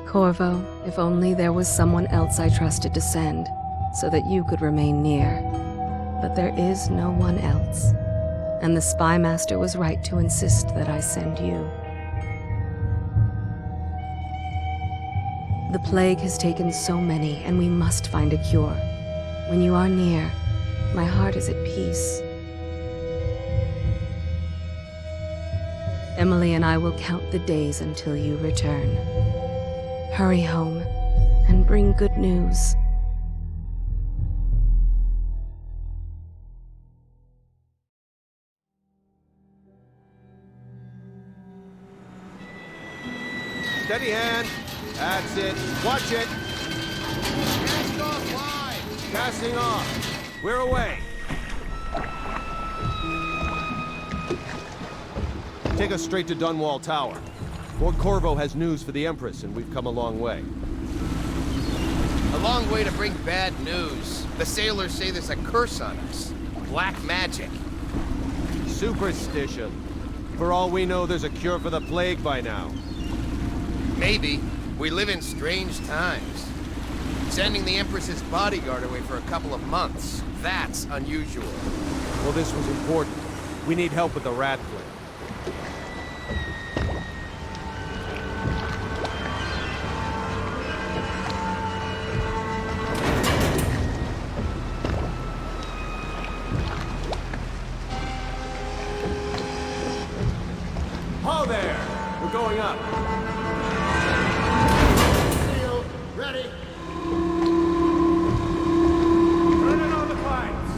Corvo, if only there was someone else I trusted to send, so that you could remain near. But there is no one else, and the Spy Master was right to insist that I send you. The plague has taken so many, and we must find a cure. When you are near, my heart is at peace. Emily and I will count the days until you return. Hurry home and bring good news. Steady hand. That's it. Watch it. Cast off line. Casting off. We're away. Take us straight to Dunwall Tower. Lord Corvo has news for the Empress, and we've come a long way. A long way to bring bad news. The sailors say there's a curse on us. Black magic. Superstition. For all we know, there's a cure for the plague by now. Maybe. We live in strange times. Sending the Empress's bodyguard away for a couple of months. That's unusual. Well, this was important. We need help with the rat plague. Ho there! We're going up. Seal, ready. Turning on the lights.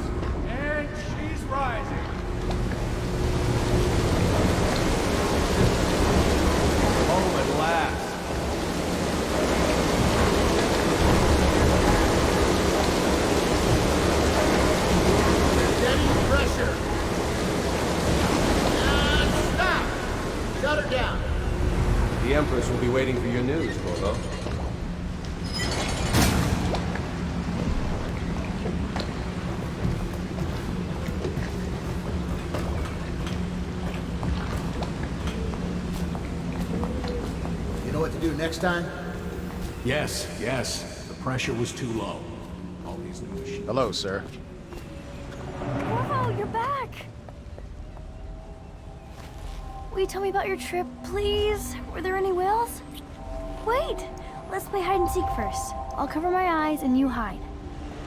And she's rising. Home at last. Steady pressure. And stop. Shut her down. The Empress will be waiting for your news, Corvo. You know what to do next time? Yes, yes. The pressure was too low. All these new machines. Hello, sir. Corvo, you're back! Will you tell me about your trip, please? Were there any whales? Wait! Let's play hide and seek first. I'll cover my eyes and you hide.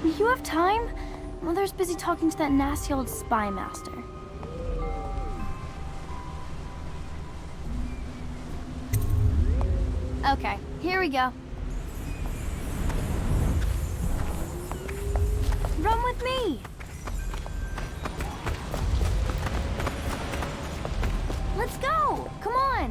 You have time? Mother's busy talking to that nasty old spy master. Okay, here we go. Run with me! Let's go! Come on!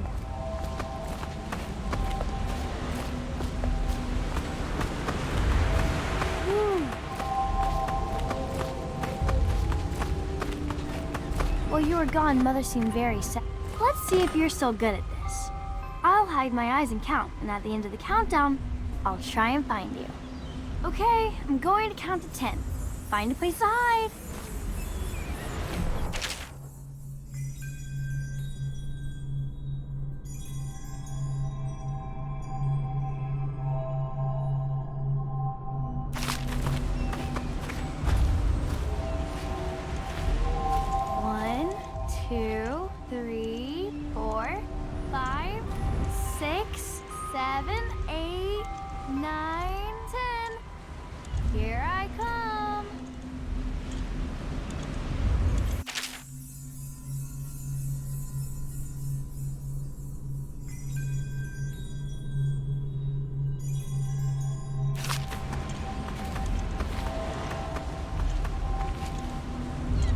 While you were gone, Mother seemed very sad. Let's see if you're still good at this. I'll hide my eyes and count, and at the end of the countdown, I'll try and find you. Okay, I'm going to count to 10. Find a place to hide. One, two, three, 4, 5, 6, 7, 8, 9, 10. Here I come.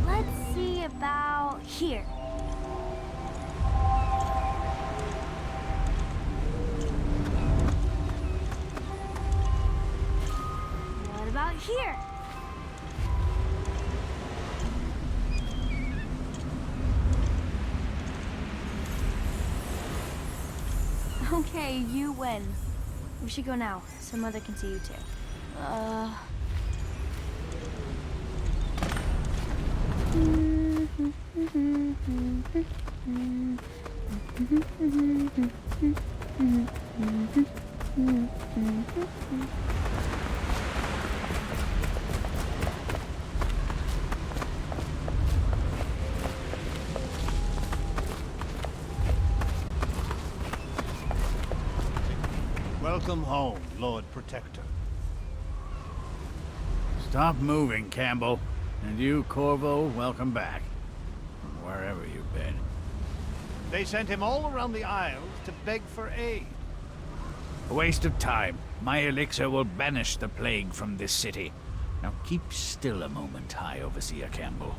Let's see about here. What about here? Okay, you win. We should go now, so Mother can see you too. Welcome home, Lord Protector. Stop moving, Campbell. And you, Corvo, welcome back. From wherever you've been. They sent him all around the Isles to beg for aid. A waste of time. My elixir will banish the plague from this city. Now keep still a moment, High Overseer Campbell.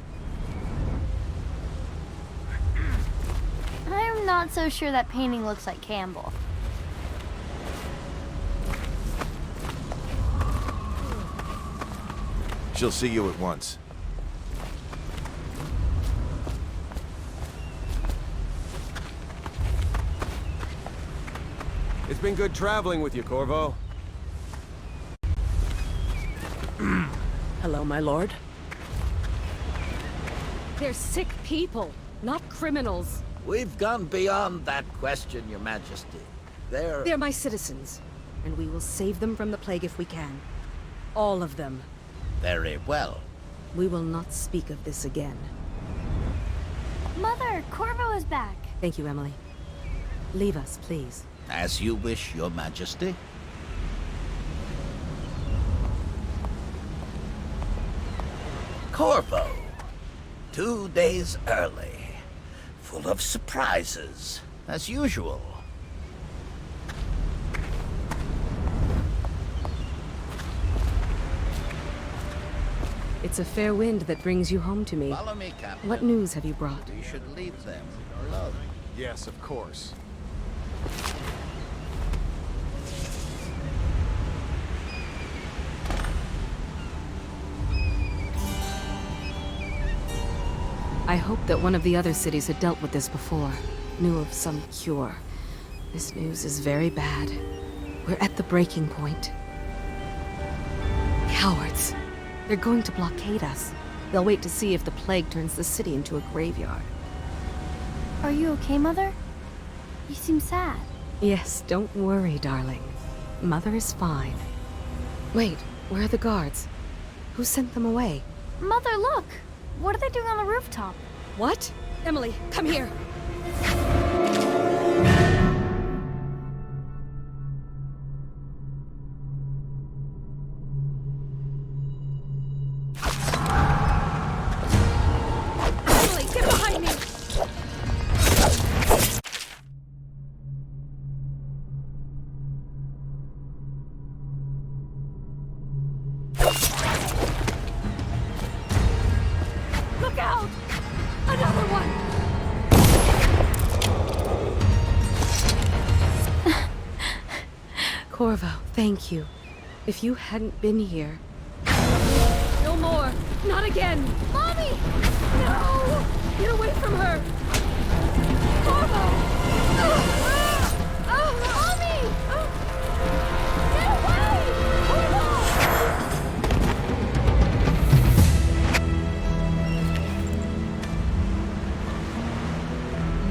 I'm not so sure that painting looks like Campbell. She'll see you at once. It's been good traveling with you, Corvo. Hello, my lord. They're sick people, not criminals. We've gone beyond that question, Your Majesty. They're my citizens, and we will save them from the plague if we can. All of them. Very well. We will not speak of this again. Mother, Corvo is back. Thank you, Emily. Leave us, please. As you wish, Your Majesty. Corvo. 2 days early. Full of surprises, as usual. It's a fair wind that brings you home to me. Follow me, Captain. What news have you brought? We should leave them alone. Yes, of course. I hoped that one of the other cities had dealt with this before, knew of some cure. This news is very bad. We're at the breaking point. Cowards. They're going to blockade us. They'll wait to see if the plague turns the city into a graveyard. Are you okay, Mother? You seem sad. Yes, don't worry, darling. Mother is fine. Wait, where are the guards? Who sent them away? Mother, look! What are they doing on the rooftop? What? Emily, come here! Emily, get behind me! Look out! Another one! Corvo, thank you. If you hadn't been here... No more! Not again! Mommy! No! Get away from her! Corvo! Mommy! Get away!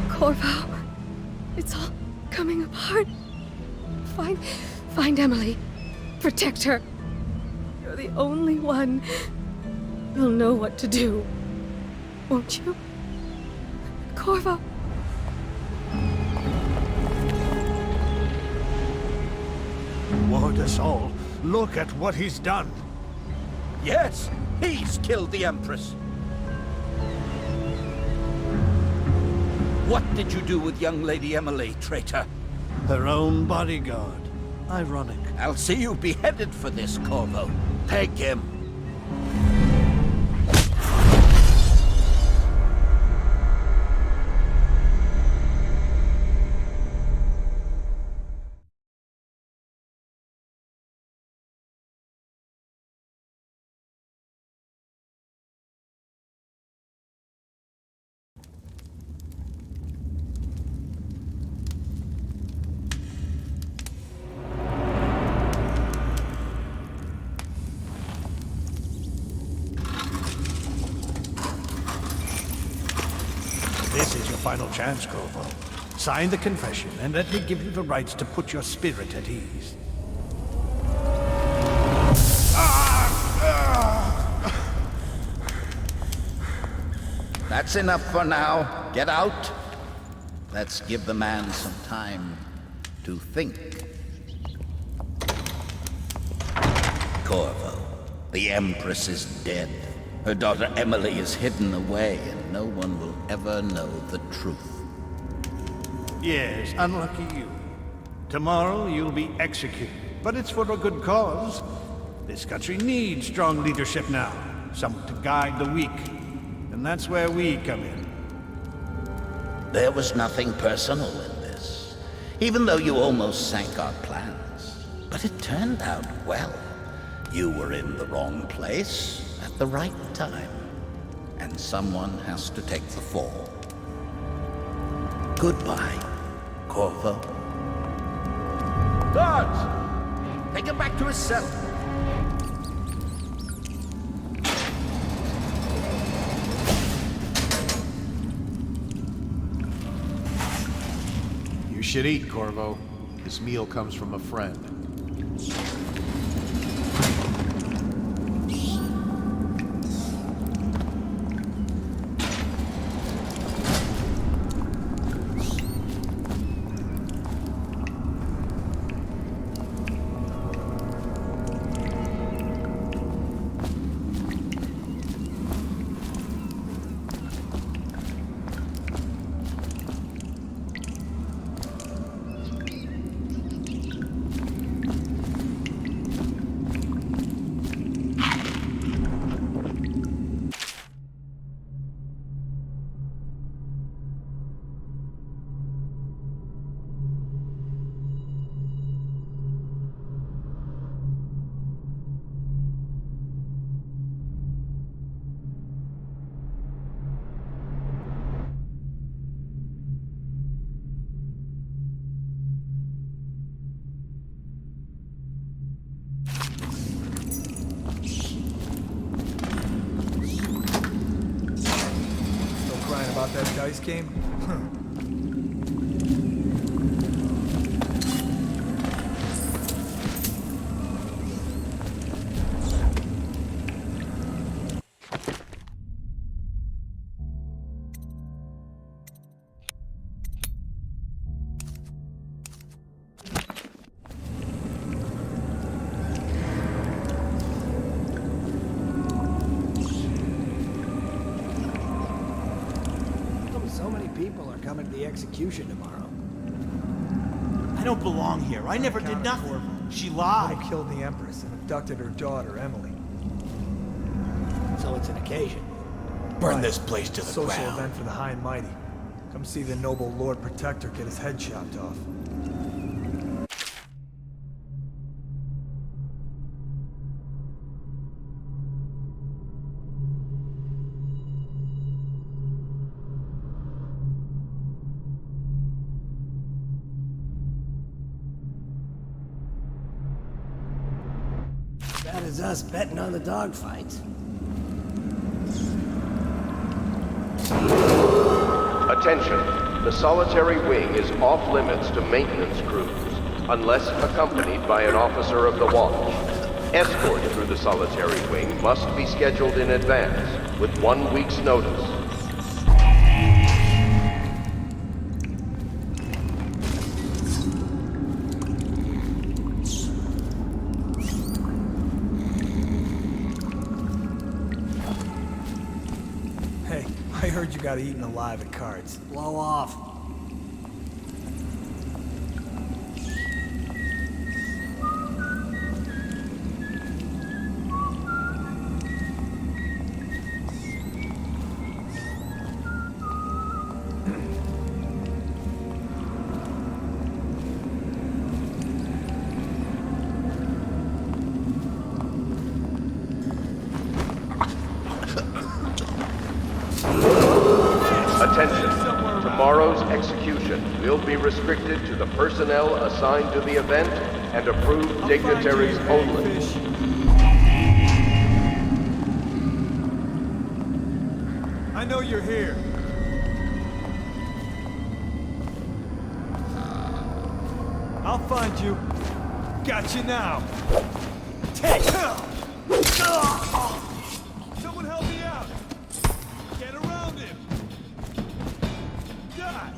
Corvo, it's all coming apart. Find Emily. Protect her. You're the only one. You'll know what to do. Won't you? Corvo. Ward us all. Look at what he's done. Yes, he's killed the Empress. What did you do with young Lady Emily, traitor? Her own bodyguard. Ironic. I'll see you beheaded for this, Corvo. Peg him. This is your final chance, Corvo. Sign the confession, and let me give you the rights to put your spirit at ease. That's enough for now. Get out. Let's give the man some time to think. Corvo, the Empress is dead. Her daughter Emily is hidden away, and no one will ever know the truth. Yes, unlucky you. Tomorrow you'll be executed, but it's for a good cause. This country needs strong leadership now, someone to guide the weak. And that's where we come in. There was nothing personal in this, even though you almost sank our plans. But it turned out well. You were in the wrong place at the right time, and someone has to take the fall. Goodbye, Corvo. Guards! Take him back to his cell. You should eat, Corvo. This meal comes from a friend. About that dice game? So many people are coming to the execution tomorrow. I don't belong here. I never did nothing. She lied. Who killed the Empress and abducted her daughter, Emily. So it's an occasion. Burn this place to the Social ground. event for the high and mighty. Come see the noble Lord Protector get his head chopped off. That is us betting on the dogfight. Attention. The solitary wing is off limits to maintenance crews, unless accompanied by an officer of the watch. Escort through the solitary wing must be scheduled in advance, with 1 week's notice. Hey, I heard you got eaten alive at cards. Blow off. Attention. Tomorrow's execution will be restricted to the personnel assigned to the event and approved dignitaries only. I know you're here. I'll find you. Got you now. Take. Someone help me out. Get around him. Die.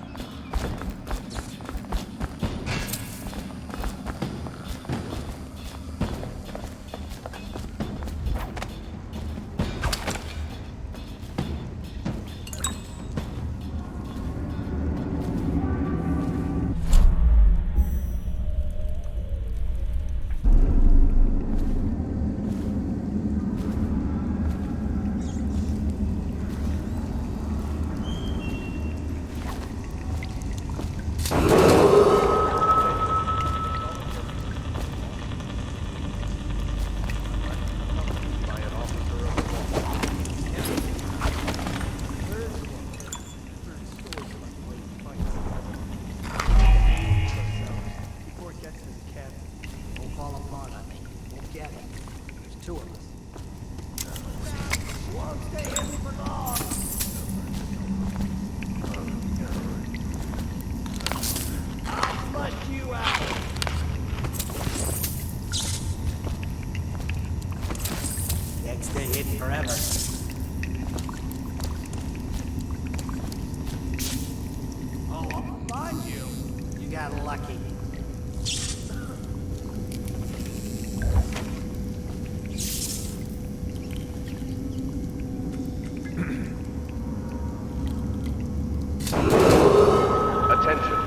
Stay hidden forever. Oh, I'll find you. You got lucky. Attention.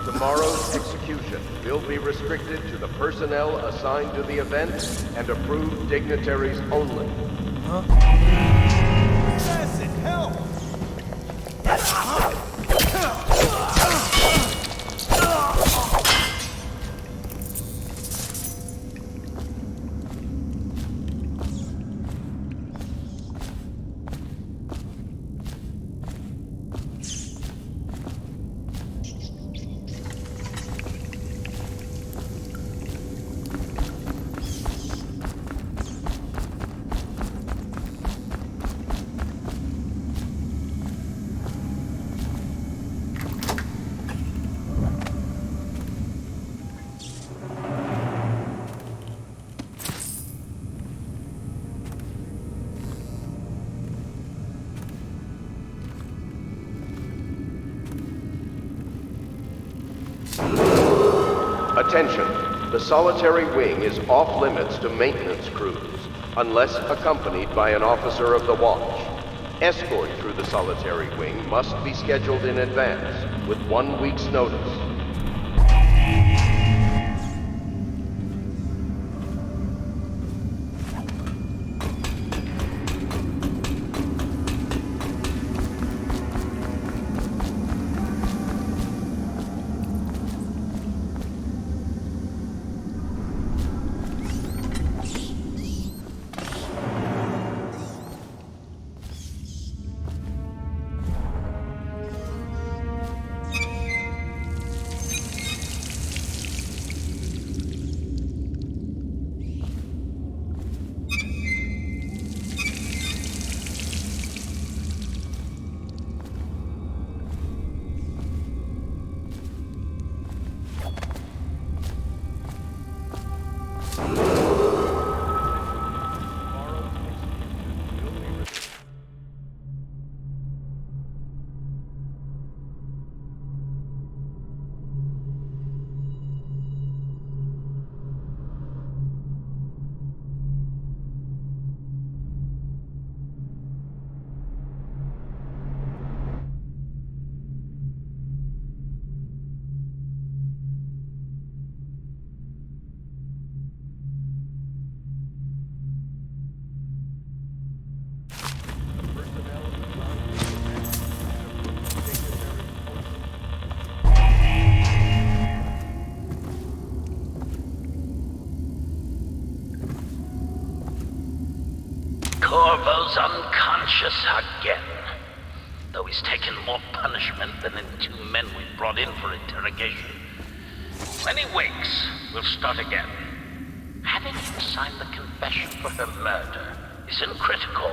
Tomorrow's execution will be restricted to the personnel assigned to the event and approved dignitaries only. Assassin, help! Attention. The solitary wing is off limits to maintenance crews, unless accompanied by an officer of the watch. Escort through the solitary wing must be scheduled in advance, with 1 week's notice. Corvo's unconscious again. Though he's taken more punishment than the 2 men we brought in for interrogation. When he wakes, we'll start again. Having him sign the confession for her murder isn't critical,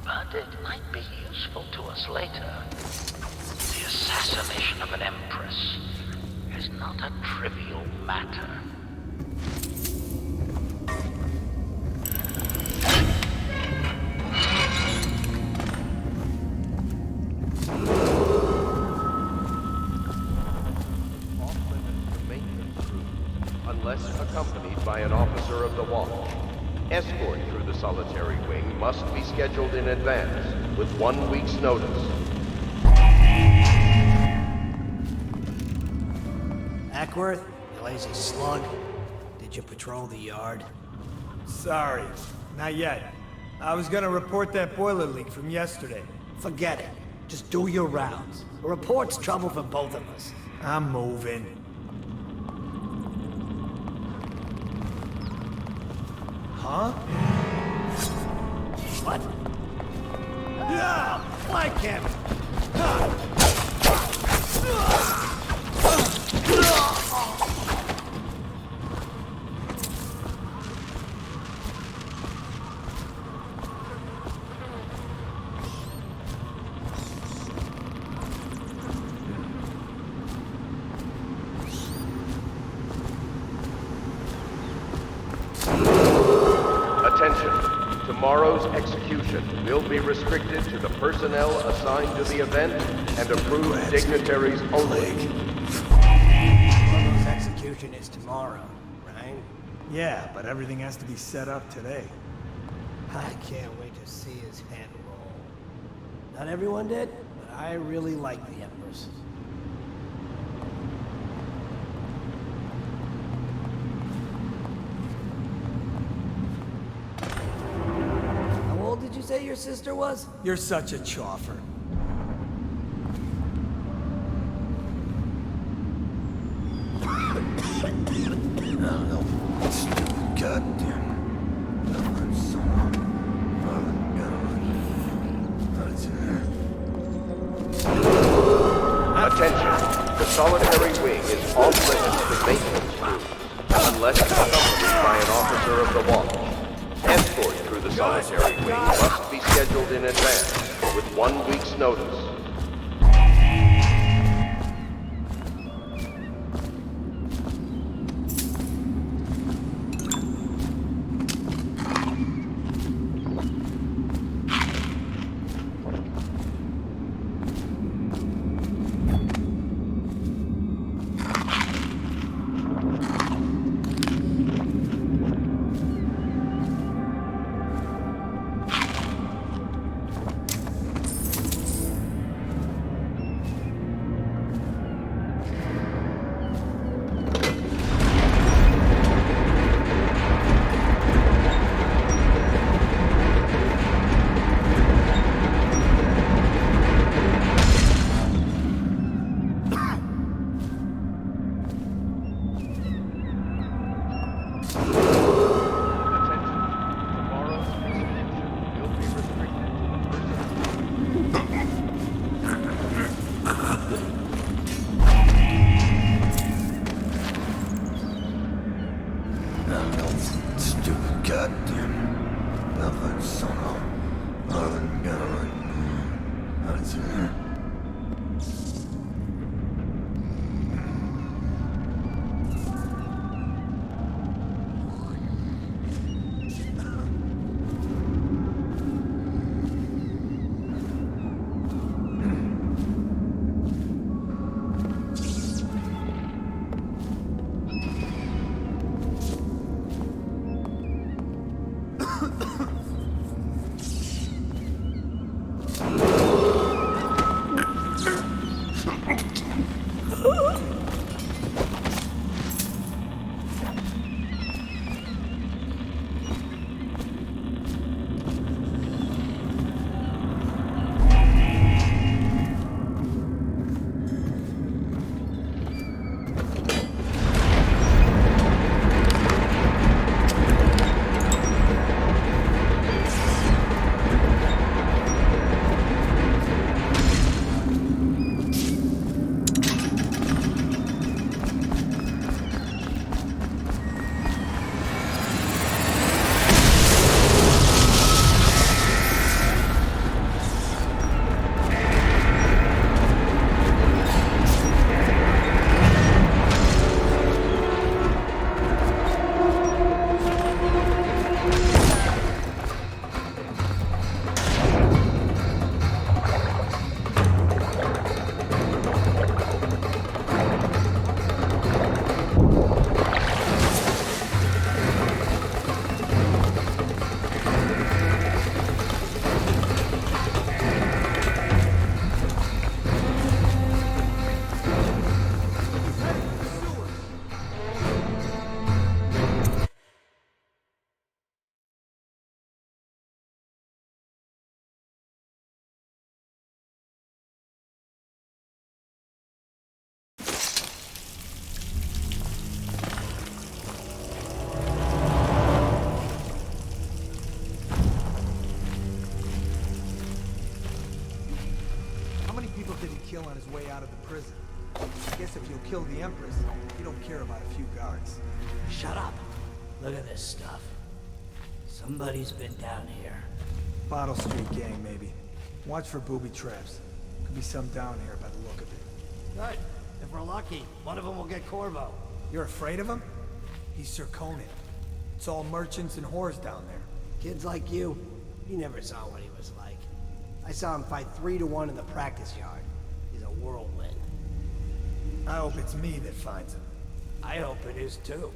but it might be useful to us later. The assassination of an empress. is not a trivial matter. Off-limits to maintenance crews, unless accompanied by an officer of the watch. Escort through the solitary wing must be scheduled in advance, with 1 week's notice. Ackworth, you lazy slug. Did you patrol the yard? Sorry, not yet. I was gonna report that boiler leak from yesterday. Forget it. Just do your rounds. A report's trouble for both of us. I'm moving. Huh? What? Yeah! Flank him! Attention. Tomorrow's execution will be restricted to the personnel assigned to the event and approved dignitaries only. Corvo's execution is tomorrow, right? Yeah, but everything has to be set up today. I can't wait to see his head roll. Not everyone did, but I really like the Empress. How old did you say your sister was? You're such a choffer. Attention. The solitary wing is off limits to maintenance crews, unless accompanied by an officer of the watch. Escort through the solitary wing must be scheduled in advance, with 1 week's notice. out of the prison. I guess if you'll kill the Empress, you don't care about a few guards. Shut up. Look at this stuff. Somebody's been down here. Bottle Street gang, maybe. Watch for booby traps. Could be some down here by the look of it. Good. If we're lucky, one of them will get Corvo. You're afraid of him? He's Sir Conan. It's all merchants and whores down there. Kids like you never saw what he was like. I saw him fight 3 to 1 in the practice yard. He's a whirlwind. I hope it's me that finds him. I hope it is too.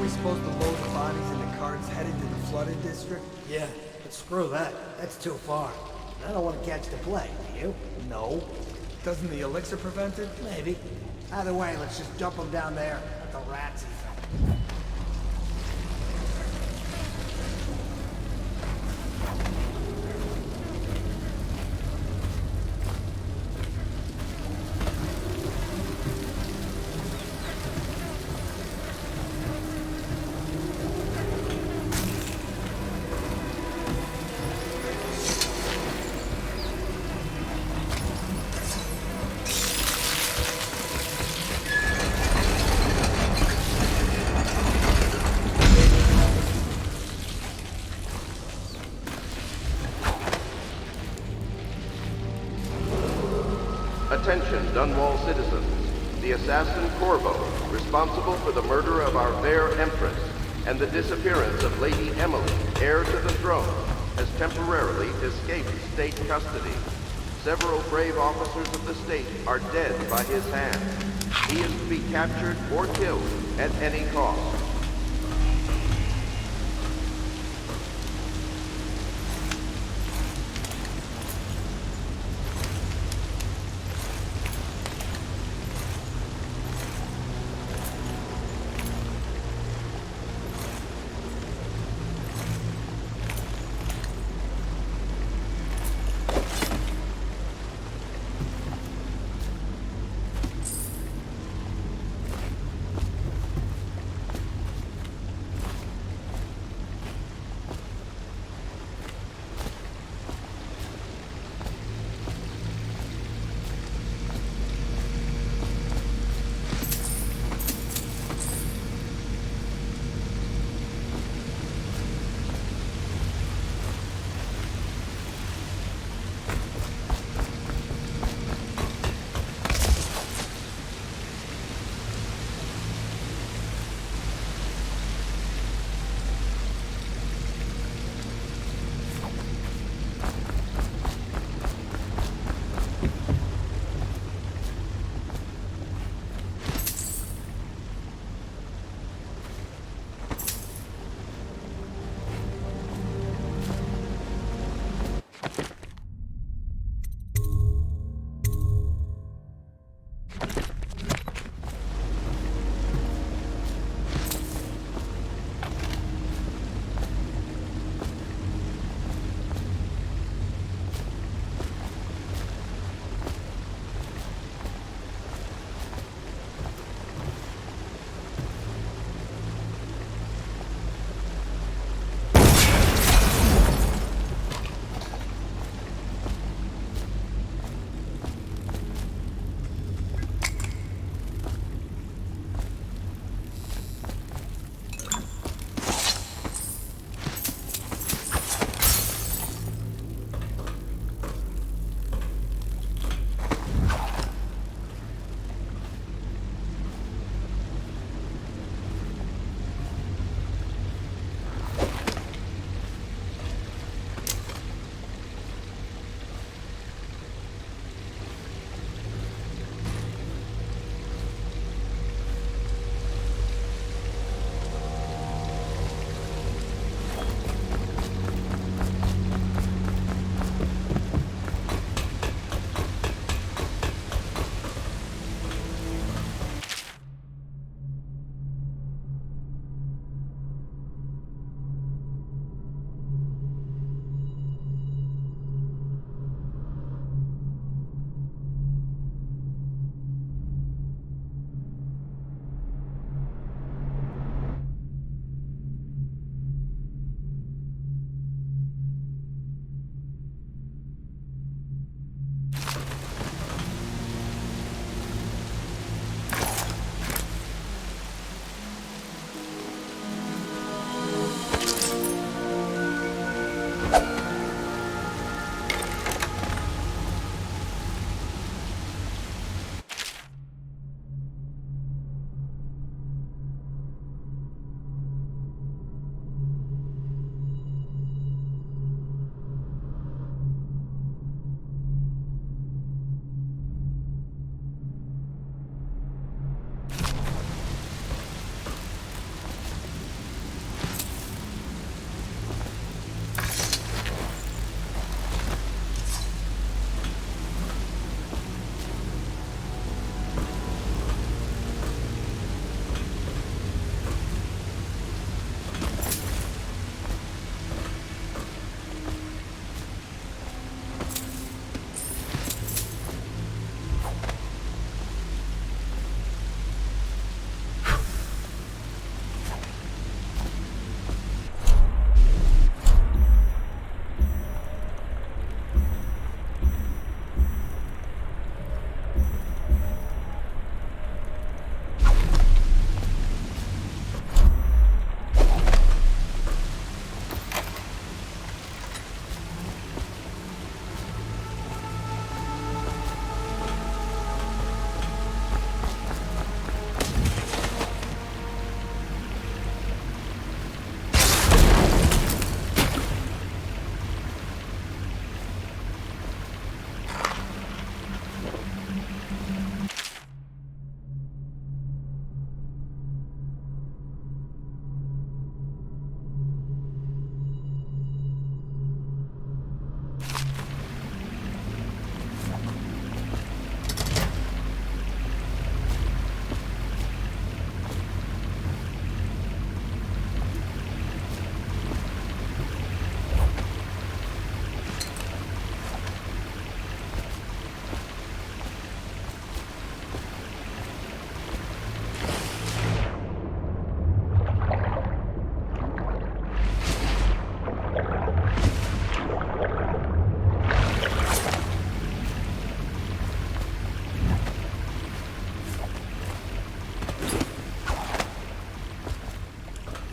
we supposed to load the bodies into carts headed to the flooded district? Yeah, but screw that. That's too far. I don't want to catch the plague, do you? No. Doesn't the elixir prevent it? Maybe. Either way, let's just dump them down there. Let the rats eat them. Attention, Dunwall citizens. The assassin Corvo, responsible for the murder of our fair Empress and the disappearance of Lady Emily, heir to the throne, has temporarily escaped state custody. Several brave officers of the state are dead by his hand. He is to be captured or killed at any cost.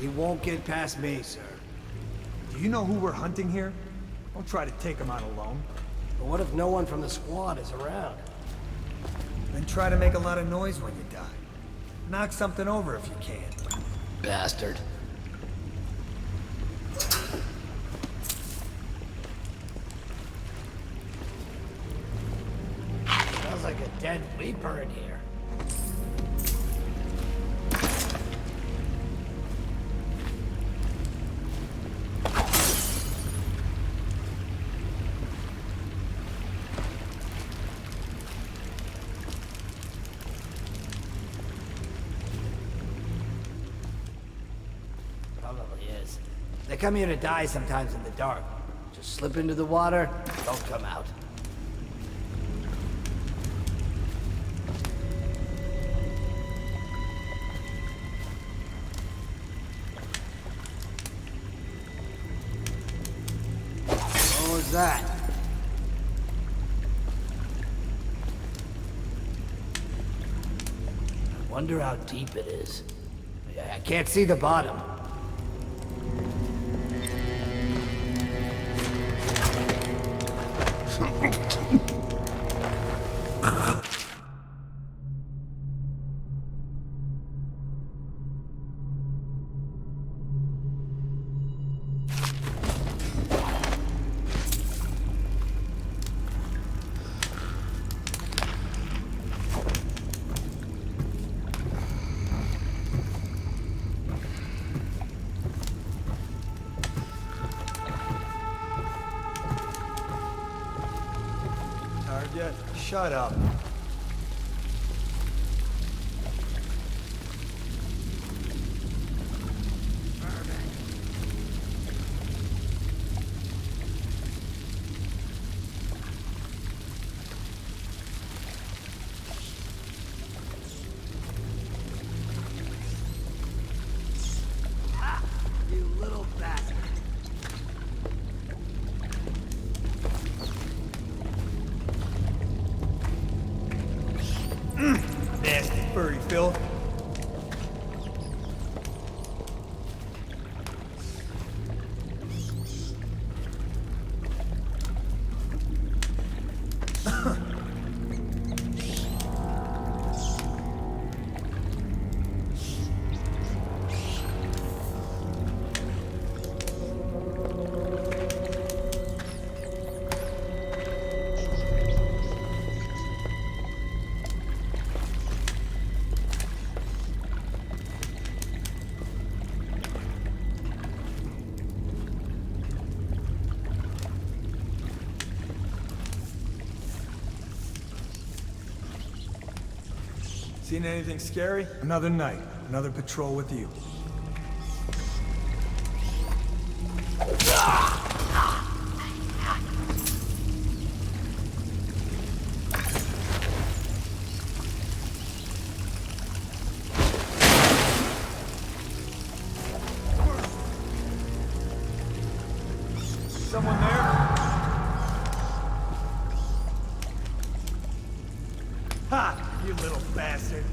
He won't get past me, sir. Do you know who we're hunting here? Don't try to take him out alone. But what if no one from the squad is around? Then try to make a lot of noise when you die. Knock something over if you can. Bastard. Smells like a dead Reaper in here. Probably is. They come here to die sometimes in the dark. Just slip into the water, don't come out. What was that? I wonder how deep it is. I can't see the bottom. Yet. Shut up. You little bastard. Nasty furry filth. Seen anything scary? Another night, another patrol with you. Someone there? Ha! You little bastard.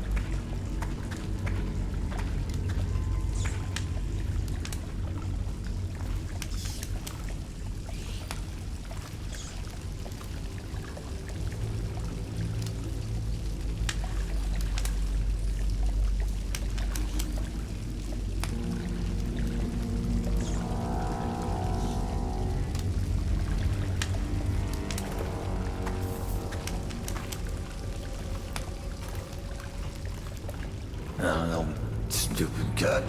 No, stupid cut.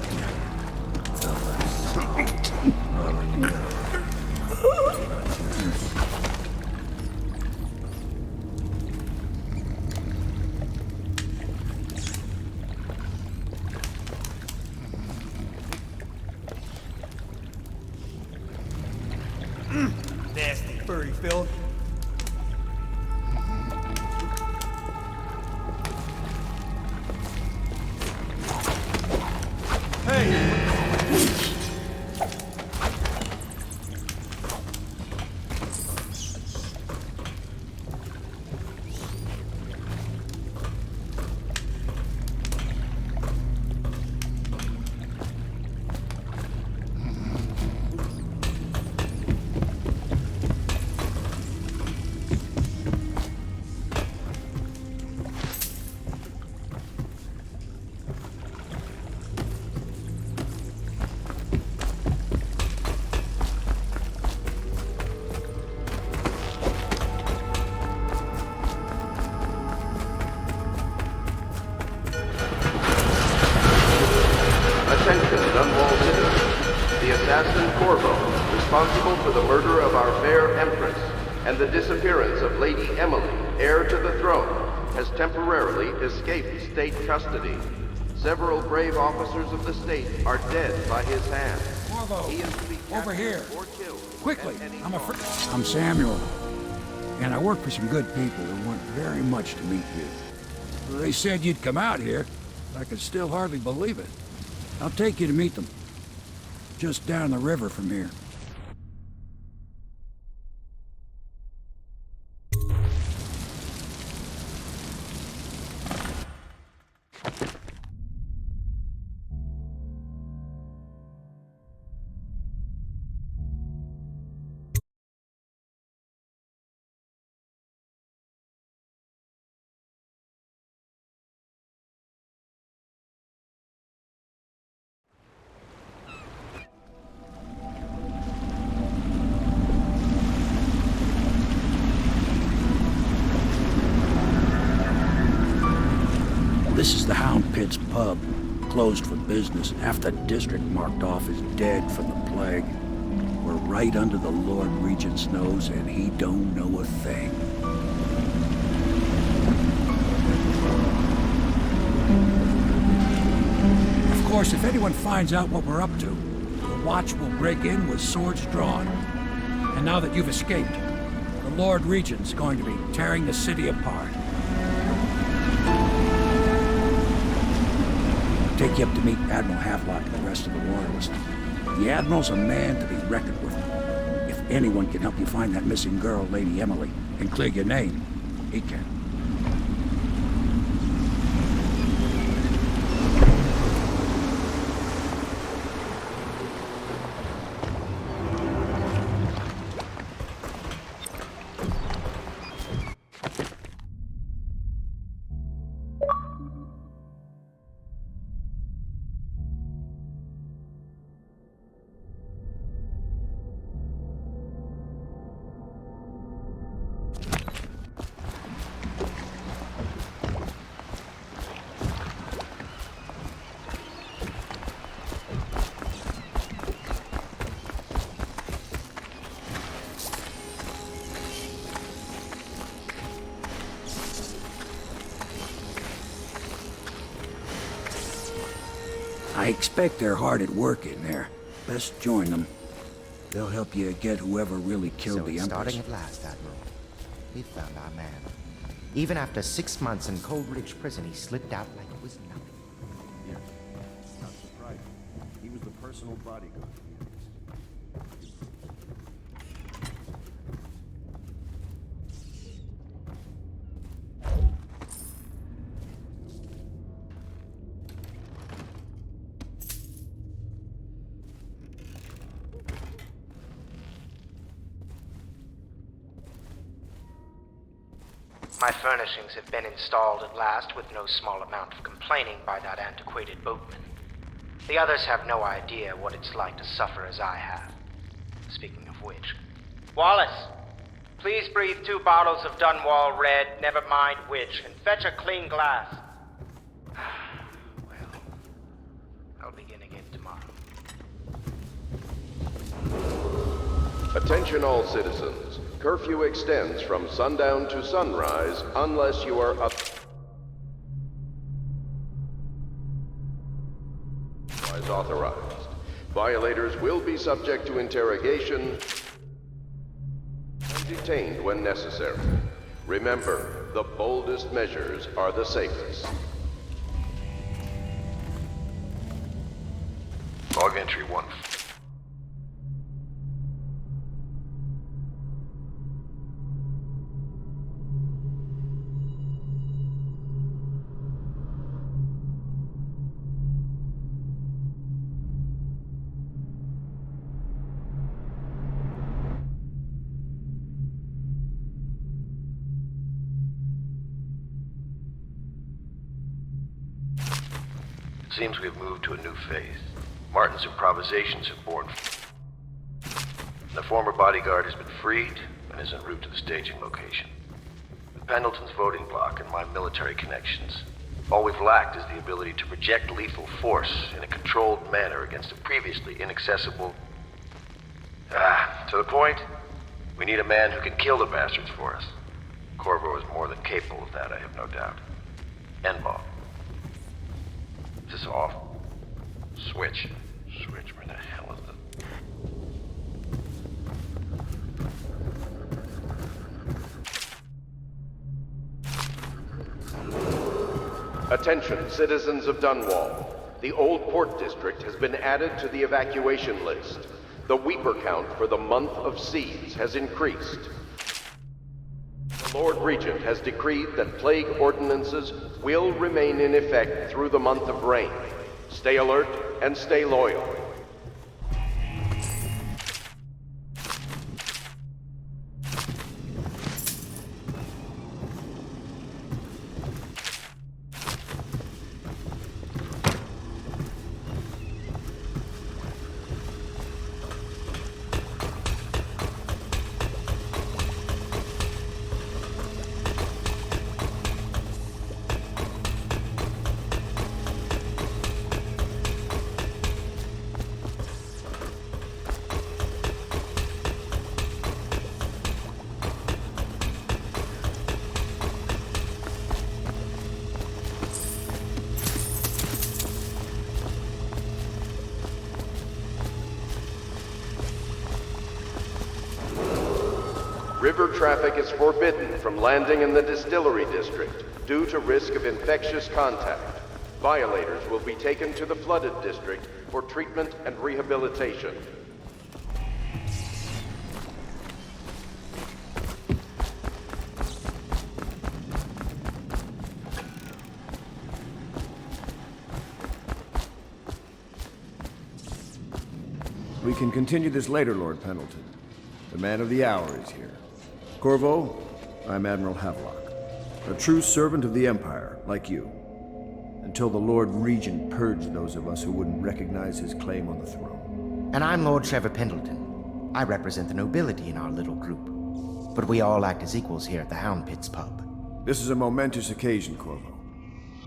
Nasty furry filth. Corvo, responsible for the murder of our fair Empress and the disappearance of Lady Emily, heir to the throne, has temporarily escaped state custody. Several brave officers of the state are dead by his hand. Corvo, He is to be over here. or killed. Quickly, I'm Samuel, and I work for some good people who want very much to meet you. They said you'd come out here. I could still hardly believe it. I'll take you to meet them. Just down the river from here. This is the Hound Pit's pub, closed for business. Half the district marked off as dead from the plague. We're right under the Lord Regent's nose, and he don't know a thing. Of course, if anyone finds out what we're up to, the Watch will break in with swords drawn. And now that you've escaped, the Lord Regent's going to be tearing the city apart. Take you up to meet Admiral Havelock and the rest of the Royalists. The Admiral's a man to be reckoned with. If anyone can help you find that missing girl, Lady Emily, and clear your name, he can. I expect they're hard at work in there. Best join them. They'll help you get whoever really killed the Empress. Starting at last, Admiral. We found our man. Even after 6 months in Cold Ridge Prison, he slipped out like it was nothing. Yeah, not surprising. He was the personal bodyguard. My furnishings have been installed at last with no small amount of complaining by that antiquated boatman. The others have no idea what it's like to suffer as I have. Speaking of which... Wallace! Please breathe 2 bottles of Dunwall Red, never mind which, and fetch a clean glass. Well, I'll begin again tomorrow. Attention all citizens. Curfew extends from sundown to sunrise unless you are otherwise authorized. Violators will be subject to interrogation and detained when necessary. Remember, the boldest measures are the safest. Log entry 1. Seems we have moved to a new phase. Martin's improvisations have borne fruit. The former bodyguard has been freed and is en route to the staging location. With Pendleton's voting block and my military connections, all we've lacked is the ability to project lethal force in a controlled manner against a previously inaccessible To the point? We need a man who can kill the bastards for us. Corvo is more than capable of that, I have no doubt. N-Ball. Is this off? Switch. Switch, where the hell is it? Attention, citizens of Dunwall. The Old Port District has been added to the evacuation list. The Weeper count for the month of siege has increased. The Lord Regent has decreed that plague ordinances will remain in effect through the month of rain. Stay alert and stay loyal. River traffic is forbidden from landing in the Distillery District due to risk of infectious contact. Violators will be taken to the Flooded District for treatment and rehabilitation. We can continue this later, Lord Pendleton. The man of the hour is here. Corvo, I'm Admiral Havelock, a true servant of the Empire, like you, until the Lord Regent purged those of us who wouldn't recognize his claim on the throne. And I'm Lord Trevor Pendleton. I represent the nobility in our little group. But we all act as equals here at the Hound Pits pub. This is a momentous occasion, Corvo.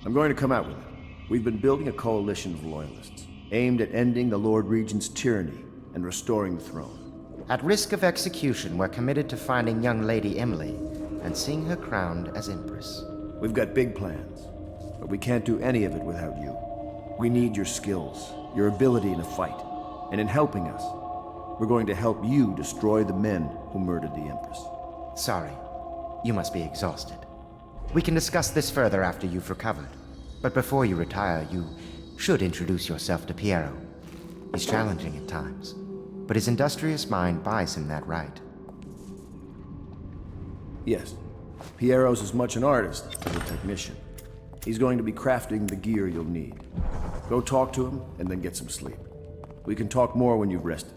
I'm going to come out with it. We've been building a coalition of loyalists, aimed at ending the Lord Regent's tyranny and restoring the throne. At risk of execution, we're committed to finding young Lady Emily and seeing her crowned as Empress. We've got big plans, but we can't do any of it without you. We need your skills, your ability in a fight, and in helping us, we're going to help you destroy the men who murdered the Empress. Sorry, you must be exhausted. We can discuss this further after you've recovered. But before you retire, you should introduce yourself to Piero. He's challenging at times, but his industrious mind buys him that right. Yes, Piero's as much an artist as a technician. He's going to be crafting the gear you'll need. Go talk to him, and then get some sleep. We can talk more when you've rested.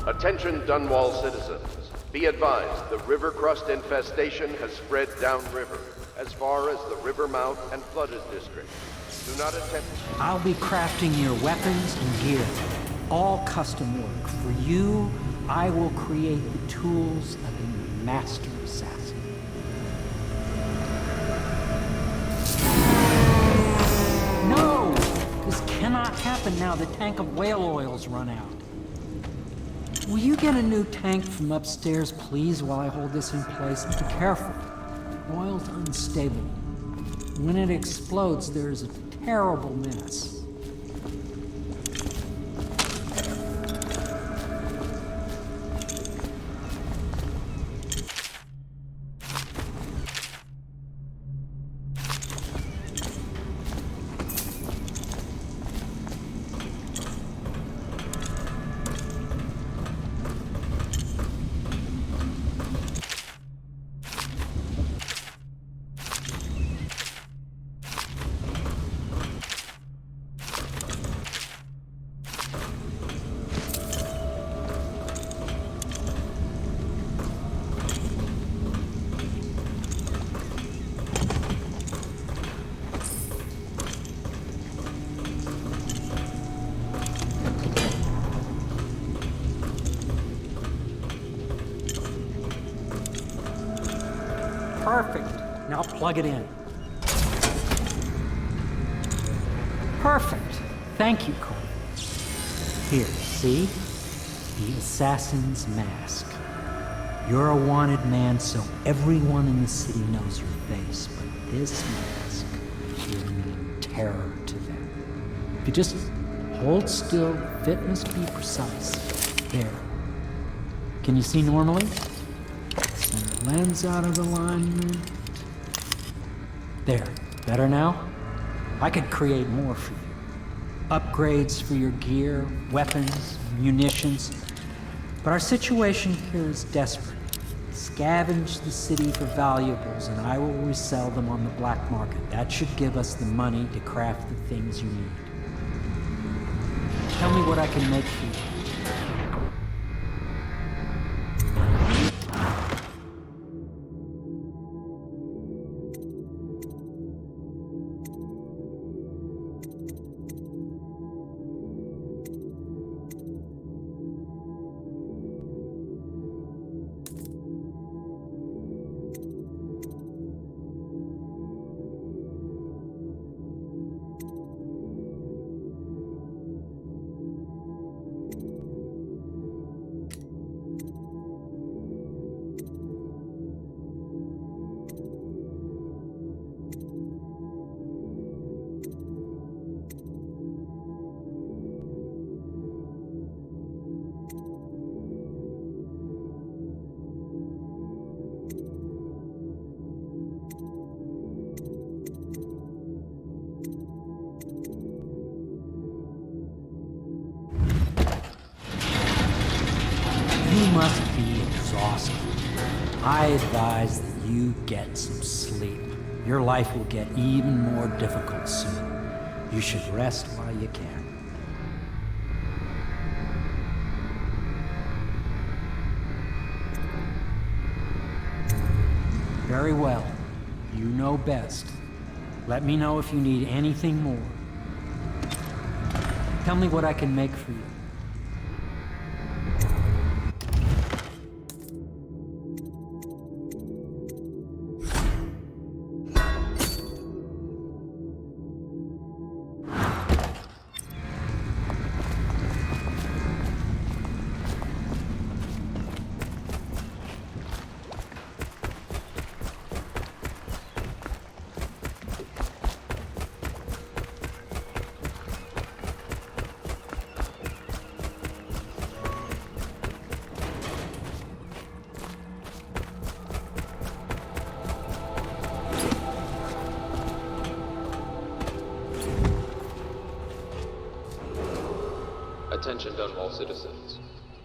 Attention Dunwall citizens. Be advised, the river crust infestation has spread downriver, as far as the river mouth and flooded district. Do not attempt... I'll be crafting your weapons and gear. All custom work. For you, I will create the tools of a master assassin. No! This cannot happen now. The tank of whale oil's run out. Will you get a new tank from upstairs, please, while I hold this in place? Be careful. Oil's unstable. When it explodes, there's a terrible mess. perfect. Now plug it in. Perfect. Thank you, Cole. Here, see? The assassin's mask. You're a wanted man, so everyone in the city knows your face, but this mask will mean terror to them. If you just hold still, the fit must be precise. There. Can you see normally? Center lens out of alignment. There. Better now? I could create more for you. Upgrades for your gear, weapons, munitions. But our situation here is desperate. Scavenge the city for valuables and I will resell them on the black market. That should give us the money to craft the things you need. Tell me what I can make for you. You must be exhausted. I advise that you get some sleep. Your life will get even more difficult soon. You should rest while you can. Very well. You know best. Let me know if you need anything more. Tell me what I can make for you. Attention Dunwall citizens.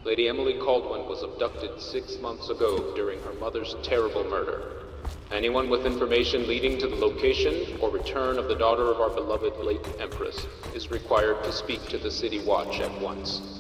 Lady Emily Caldwin was abducted 6 months ago during her mother's terrible murder. Anyone with information leading to the location or return of the daughter of our beloved late Empress is required to speak to the City Watch at once.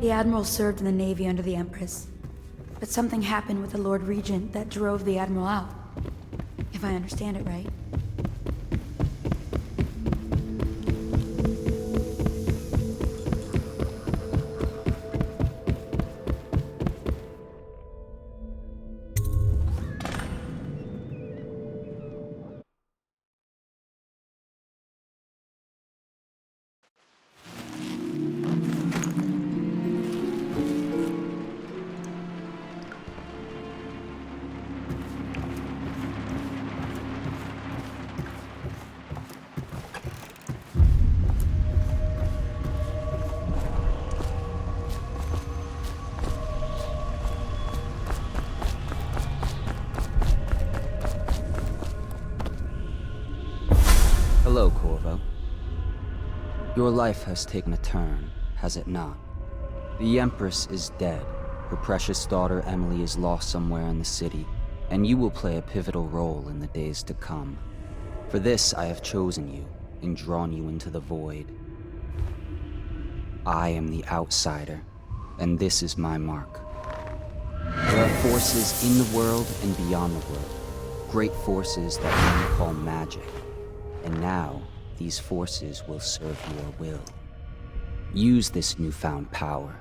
The Admiral served in the Navy under the Empress, but something happened with the Lord Regent that drove the Admiral out, if I understand it right. Hello, Corvo. Your life has taken a turn, has it not? The Empress is dead. Her precious daughter Emily is lost somewhere in the city, and you will play a pivotal role in the days to come. For this, I have chosen you and drawn you into the void. I am the outsider, and this is my mark. There are forces in the world and beyond the world, great forces that men call magic. And now, these forces will serve your will. Use this newfound power,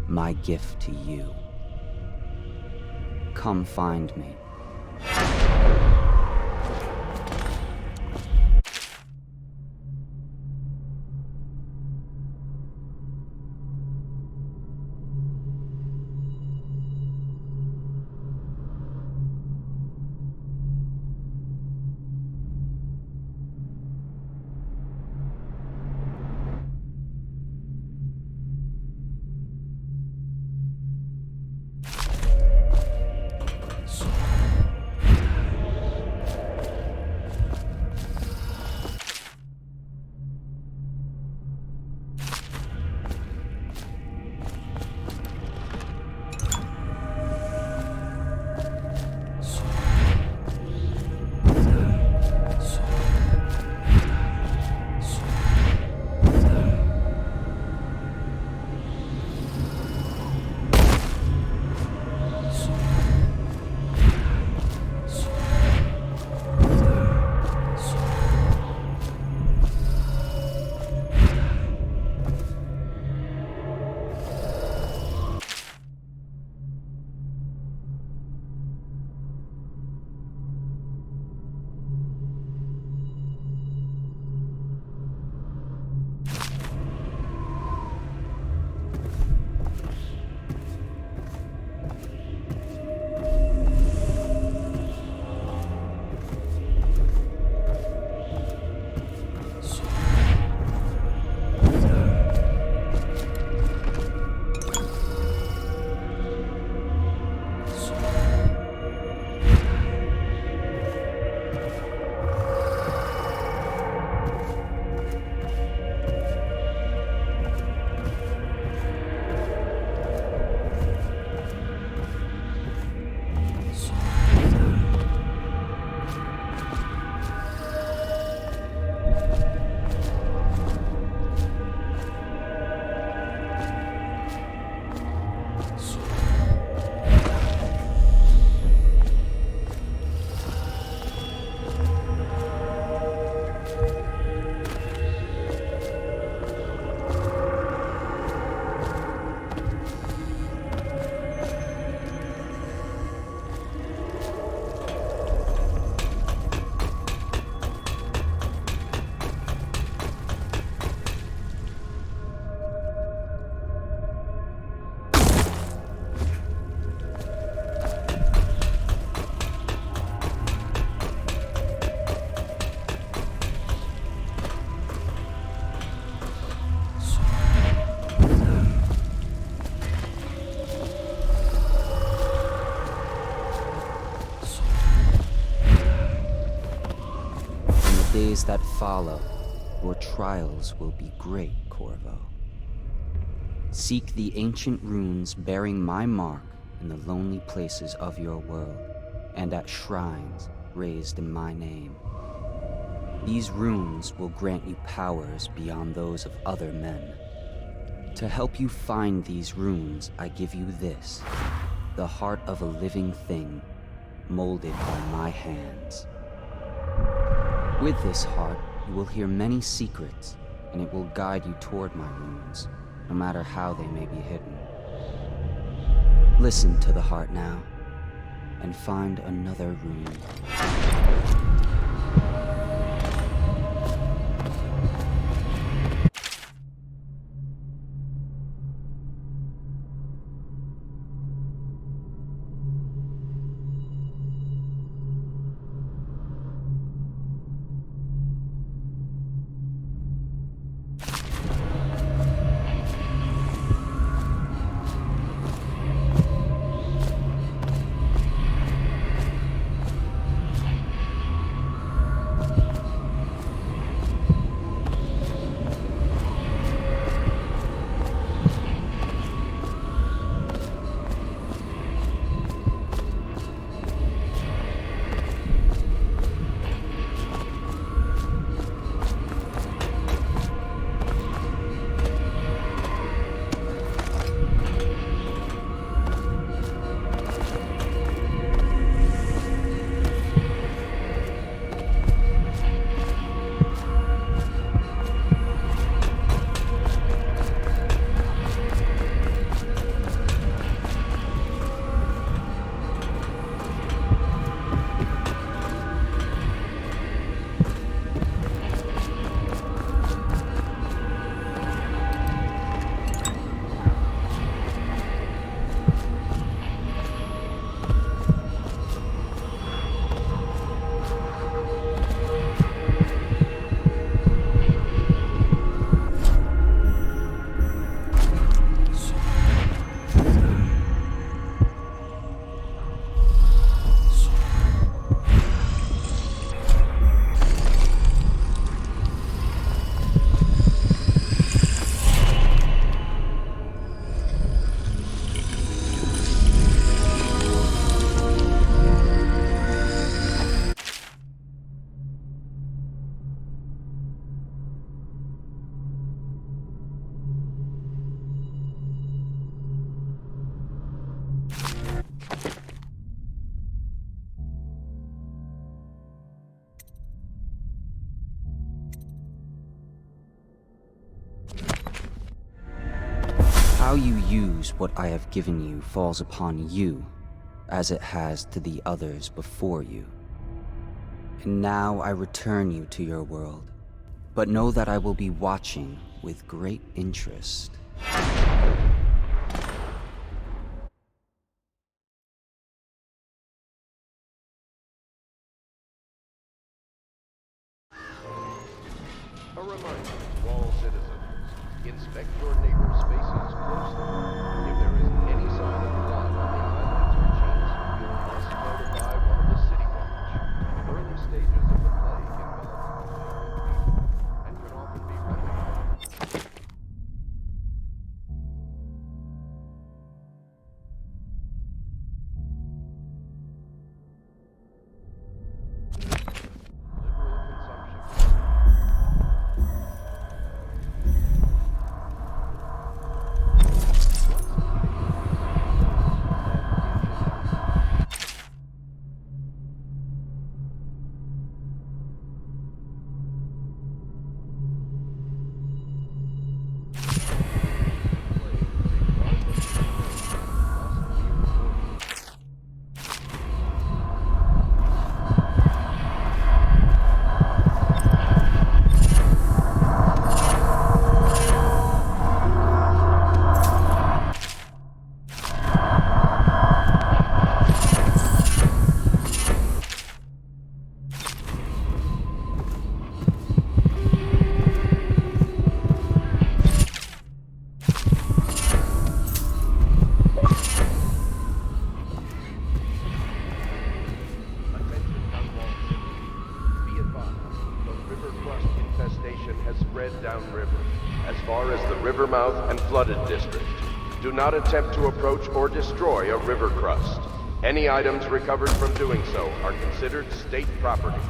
my gift to you. Come find me. Days that follow, your trials will be great, Corvo. Seek the ancient runes bearing my mark in the lonely places of your world, and at shrines raised in my name. These runes will grant you powers beyond those of other men. To help you find these runes, I give you this, the heart of a living thing, molded by my hands. With this heart, you will hear many secrets, and it will guide you toward my runes, no matter how they may be hidden. Listen to the heart now, and find another rune. How you use what I have given you falls upon you, as it has to the others before you. And now I return you to your world, but know that I will be watching with great interest. A reminder to all citizens, inspect your neighbor's faces closely. If there is any sign of blood on the eyelids or cheeks, you must notify one of the City Watch. Early stages of the plague envelop and can often be remedied. Downriver, as far as the river mouth and flooded district. Do not attempt to approach or destroy a river crust. Any items recovered from doing so are considered state property.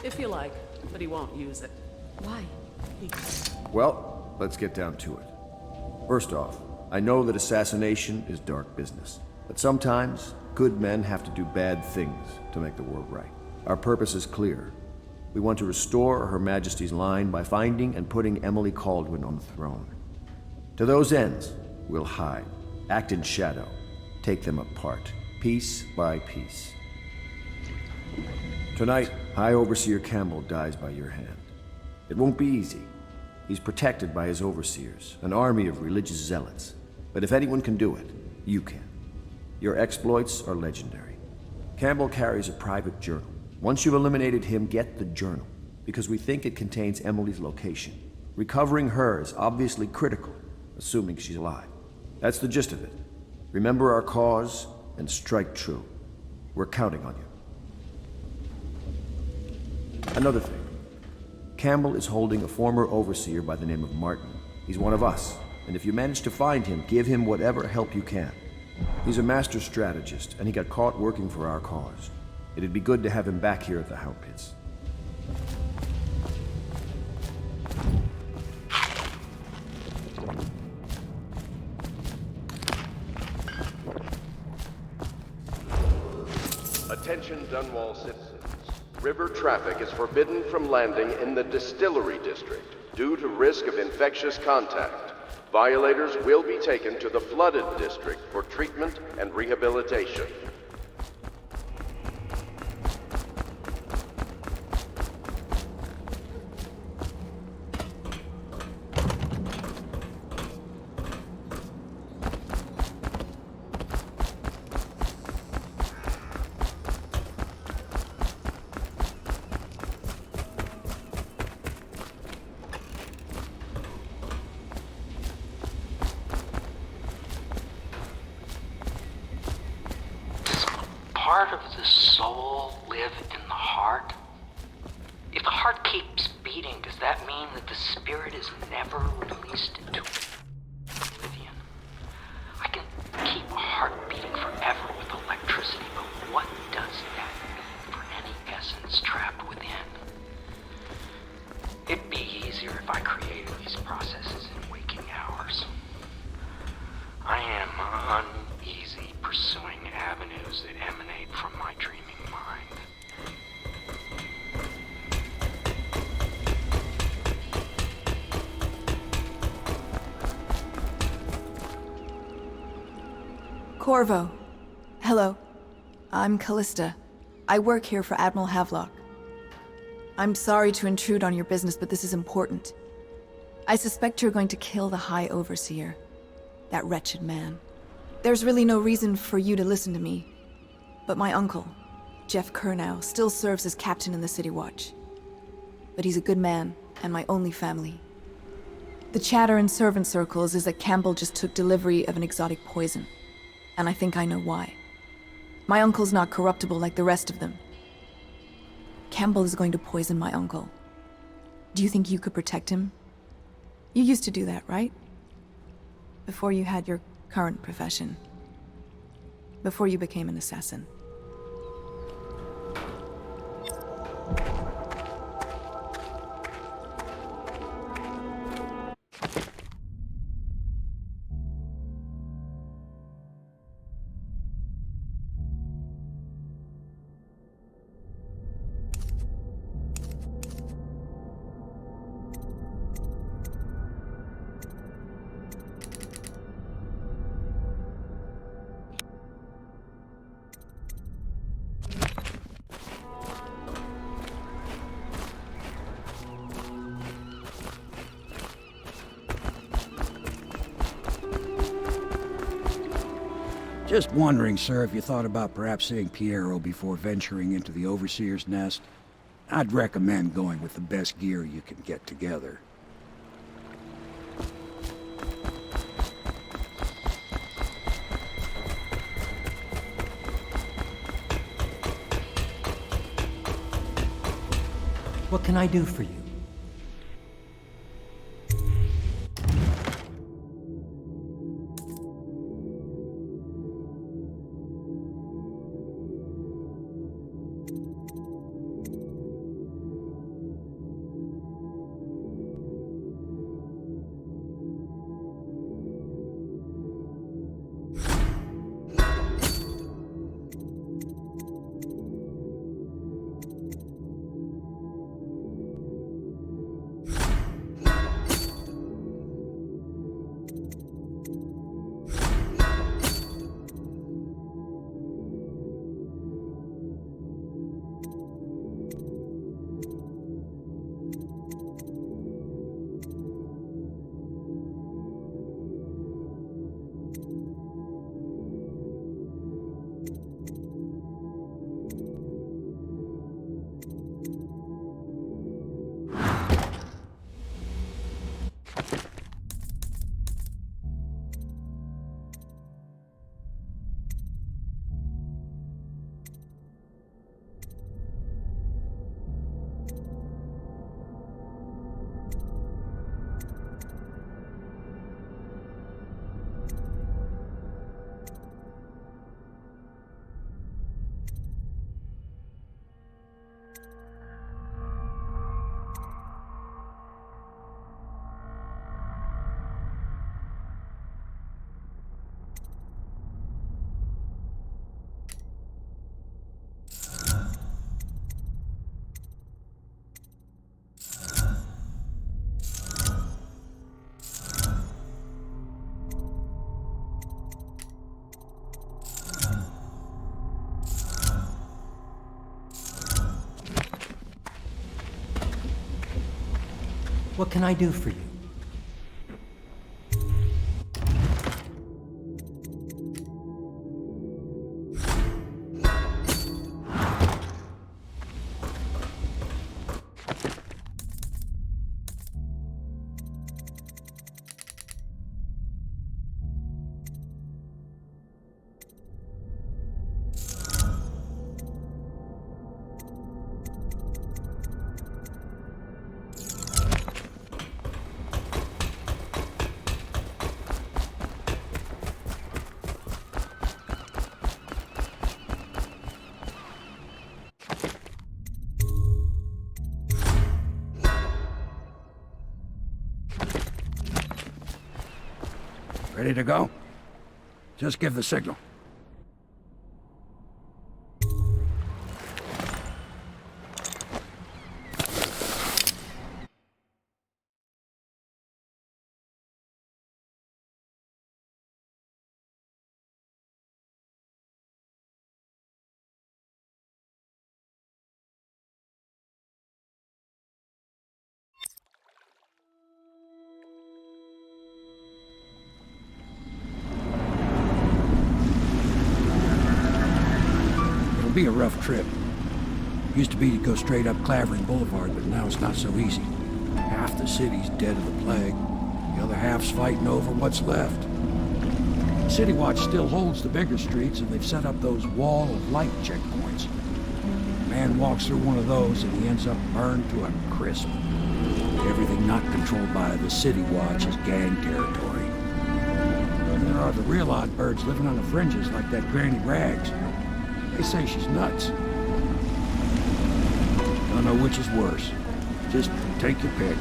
If you like, but he won't use it. Why? Well, let's get down to it. First off, I know that assassination is dark business, but sometimes good men have to do bad things to make the world right. Our purpose is clear. We want to restore Her Majesty's line by finding and putting Emily Caldwin on the throne. To those ends, we'll hide, act in shadow, take them apart, piece by piece. Tonight, High Overseer Campbell dies by your hand. It won't be easy. He's protected by his overseers, an army of religious zealots. But if anyone can do it, you can. Your exploits are legendary. Campbell carries a private journal. Once you've eliminated him, get the journal, because we think it contains Emily's location. Recovering her is obviously critical, assuming she's alive. That's the gist of it. Remember our cause and strike true. We're counting on you. Another thing. Campbell is holding a former overseer by the name of Martin. He's one of us, and if you manage to find him, give him whatever help you can. He's a master strategist, and he got caught working for our cause. It'd be good to have him back here at the Hound Pits. Attention Dunwall citizens. River traffic is forbidden from landing in the Distillery District due to risk of infectious contact. Violators will be taken to the Flooded District for treatment and rehabilitation. Part of the soul live in the heart? If the heart keeps beating, does that mean that the spirit is never released into oblivion? I can keep a heart beating forever with electricity, but what does that mean for any essence trapped within? It'd be easier if I created these processes in waking hours. I am uneasy pursuing avenues that emanate from my dreaming mind. Corvo. Hello. I'm Callista. I work here for Admiral Havelock. I'm sorry to intrude on your business, but this is important. I suspect you're going to kill the High Overseer. That wretched man. There's really no reason for you to listen to me. But my uncle, Jeff Kernow, still serves as captain in the City Watch. But he's a good man, and my only family. The chatter in servant circles is that Campbell just took delivery of an exotic poison. And I think I know why. My uncle's not corruptible like the rest of them. Campbell is going to poison my uncle. Do you think you could protect him? You used to do that, right? Before you had your current profession. Before you became an assassin. Just wondering, sir, if you thought about perhaps seeing Piero before venturing into the Overseer's nest. I'd recommend going with the best gear you can get together. What can I do for you? What can I do for you? Ready to go? Just give the signal. It'll be a rough trip. Used to be to go straight up Clavering Boulevard, but now it's not so easy. Half the city's dead of the plague. The other half's fighting over what's left. City Watch still holds the bigger streets, and they've set up those wall of light checkpoints. A man walks through one of those, and he ends up burned to a crisp. Everything not controlled by the City Watch is gang territory. There are the real odd birds living on the fringes, like that Granny Rags. They say she's nuts. Don't know which is worse. Just take your pick.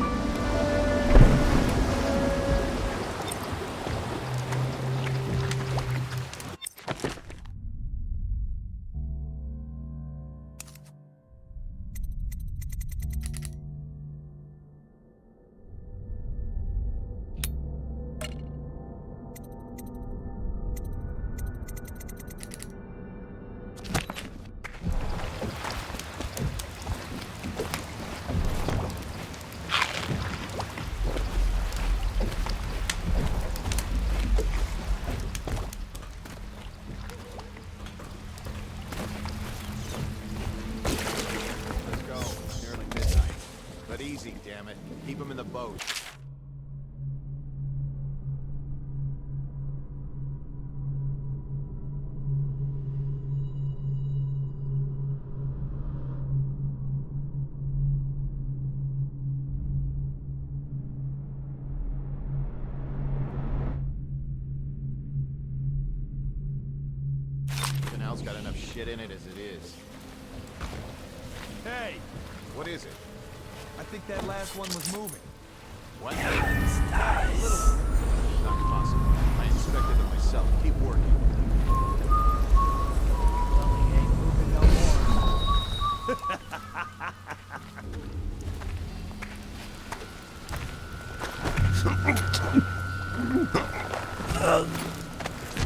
Easy, damn it. Keep him in the boat. Canal's got enough shit in it as it is. Hey! What is it? I think that last one was moving. What? Nice. Not possible. I inspected it myself. Keep working. Well, he ain't moving no more.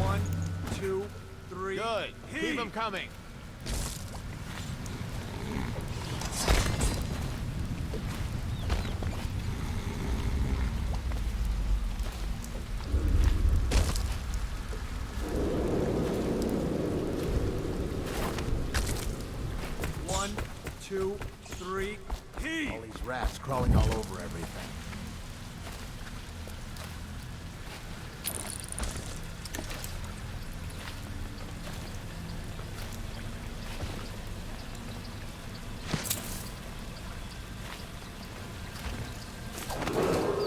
One, two, three. Good. Keep them coming. One, two, three. Heave! All these rats crawling all over everything.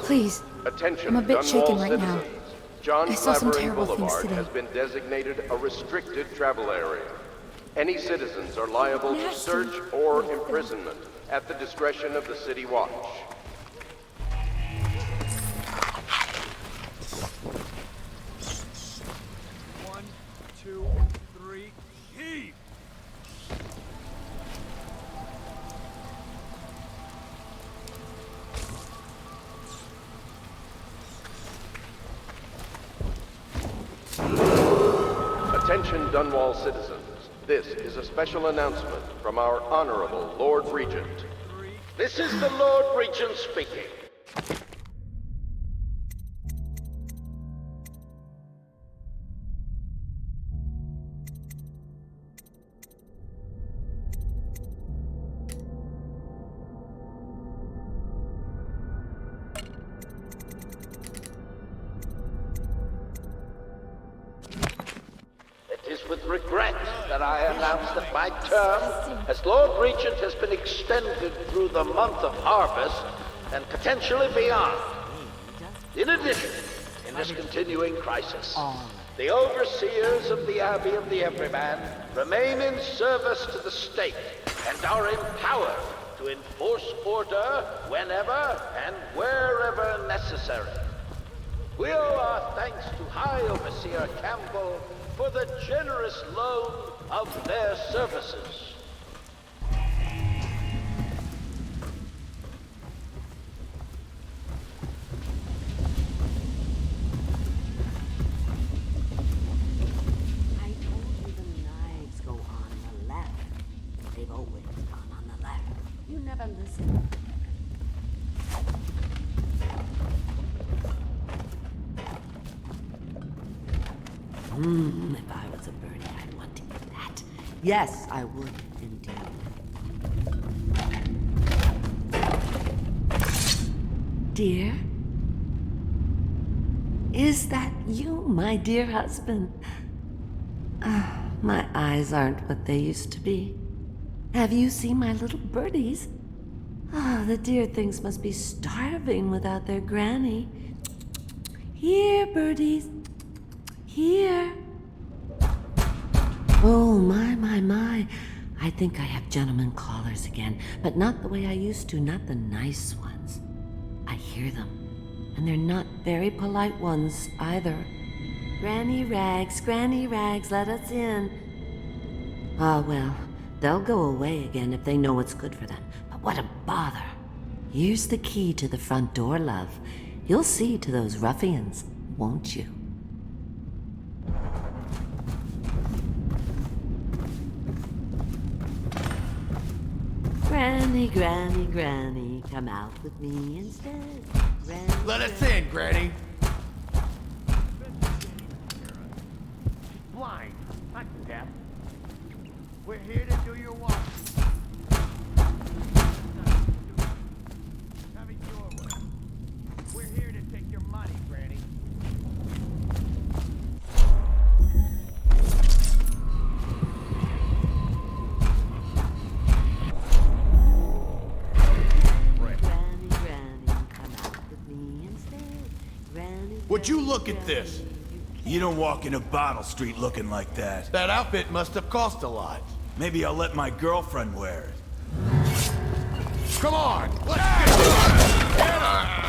Please. Attention, I'm a bit shaken Dunwall right now. citizens. John I saw some Clavering terrible things Boulevard today. has been designated a restricted travel area. Any citizens are liable to Nasty. search or imprisonment at the discretion of the City Watch. One, two, three. Heave! Attention, Dunwall citizens. This is a special announcement from our Honorable Lord Regent. This is the Lord Regent speaking. with regret that I announce that my term as Lord Regent has been extended through the month of harvest and potentially beyond. In addition, in this continuing crisis, the overseers of the Abbey of the Everyman remain in service to the state and are empowered to enforce order whenever and wherever necessary. We owe our thanks to High Overseer Campbell for the generous loan of their services. I told you the knives go on the left. They've always gone on the left. You never listen. If I was a birdie, I'd want to eat that. Yes, I would, indeed. Dear? Is that you, my dear husband? My eyes aren't what they used to be. Have you seen my little birdies? The dear things must be starving without their granny. Here, birdies. Here. Oh, my. I think I have gentlemen callers again, but not the way I used to, not the nice ones. I hear them, and they're not very polite ones either. Granny Rags, let us in. Well, they'll go away again if they know what's good for them, but what a bother. Here's the key to the front door, love. You'll see to those ruffians, won't you? Granny, come out with me instead. Let us in, Granny. Blind, not deaf. We're here to do your walk. Have it your way. We're here to take your money, Granny. Would you look at this? You don't walk into Bottle Street looking like that. That outfit must have cost a lot. Maybe I'll let my girlfriend wear it. Come on, let's get her!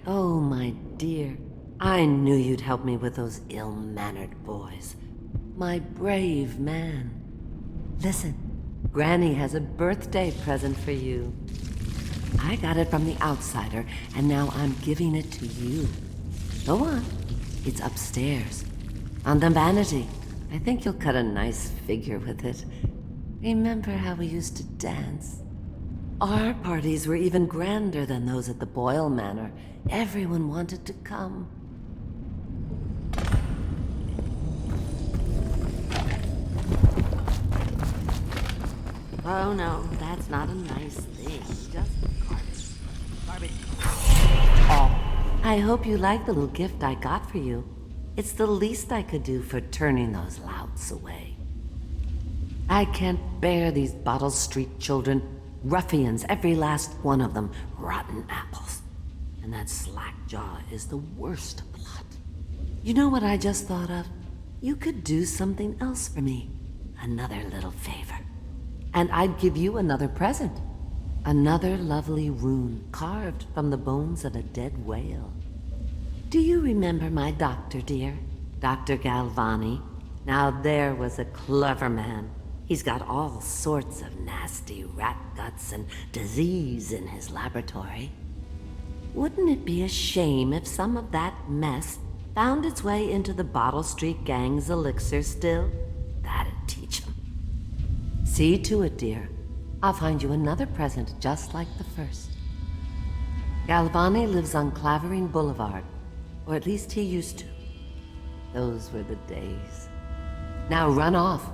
Oh, my dear. I knew you'd help me with those ill-mannered boys. My brave man. Listen, Granny has a birthday present for you. I got it from the outsider, and now I'm giving it to you. Go on. It's upstairs. On the vanity. I think you'll cut a nice figure with it. Remember how we used to dance? Our parties were even grander than those at the Boyle Manor. Everyone wanted to come. Oh no, that's not a nice thing. Just garbage. Oh, I hope you like the little gift I got for you. It's the least I could do for turning those louts away. I can't bear these Bottle Street children. Ruffians, every last one of them. Rotten apples. And that slack jaw is the worst lot. You know what I just thought of? You could do something else for me. Another little favor. And I'd give you another present. Another lovely rune carved from the bones of a dead whale. Do you remember my doctor, dear? Dr. Galvani? Now there was a clever man. He's got all sorts of nasty rat guts and disease in his laboratory. Wouldn't it be a shame if some of that mess found its way into the Bottle Street gang's elixir still? That'd teach 'em. See to it, dear. I'll find you another present just like the first. Galvani lives on Clavering Boulevard, or at least he used to. Those were the days. Now run off.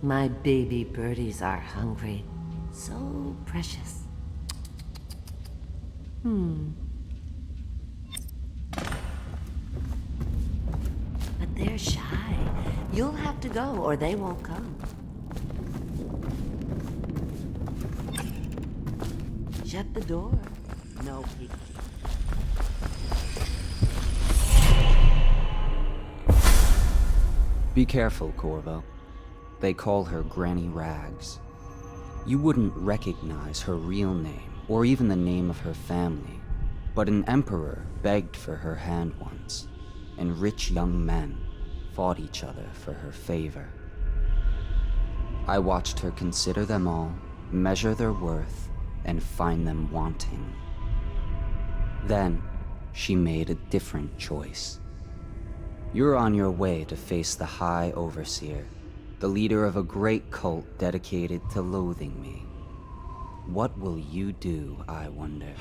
My baby birdies are hungry. So precious. But they're shy. You'll have to go, or they won't come. Shut the door. No peeking. Be careful, Corvo. They call her Granny Rags. You wouldn't recognize her real name, or even the name of her family, but an emperor begged for her hand once, and rich young men fought each other for her favor. I watched her consider them all, measure their worth, and find them wanting. Then, she made a different choice. You're on your way to face the High Overseer, the leader of a great cult dedicated to loathing me. What will you do, I wonder?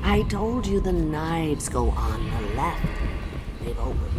I told you the knives go on the left. They've opened.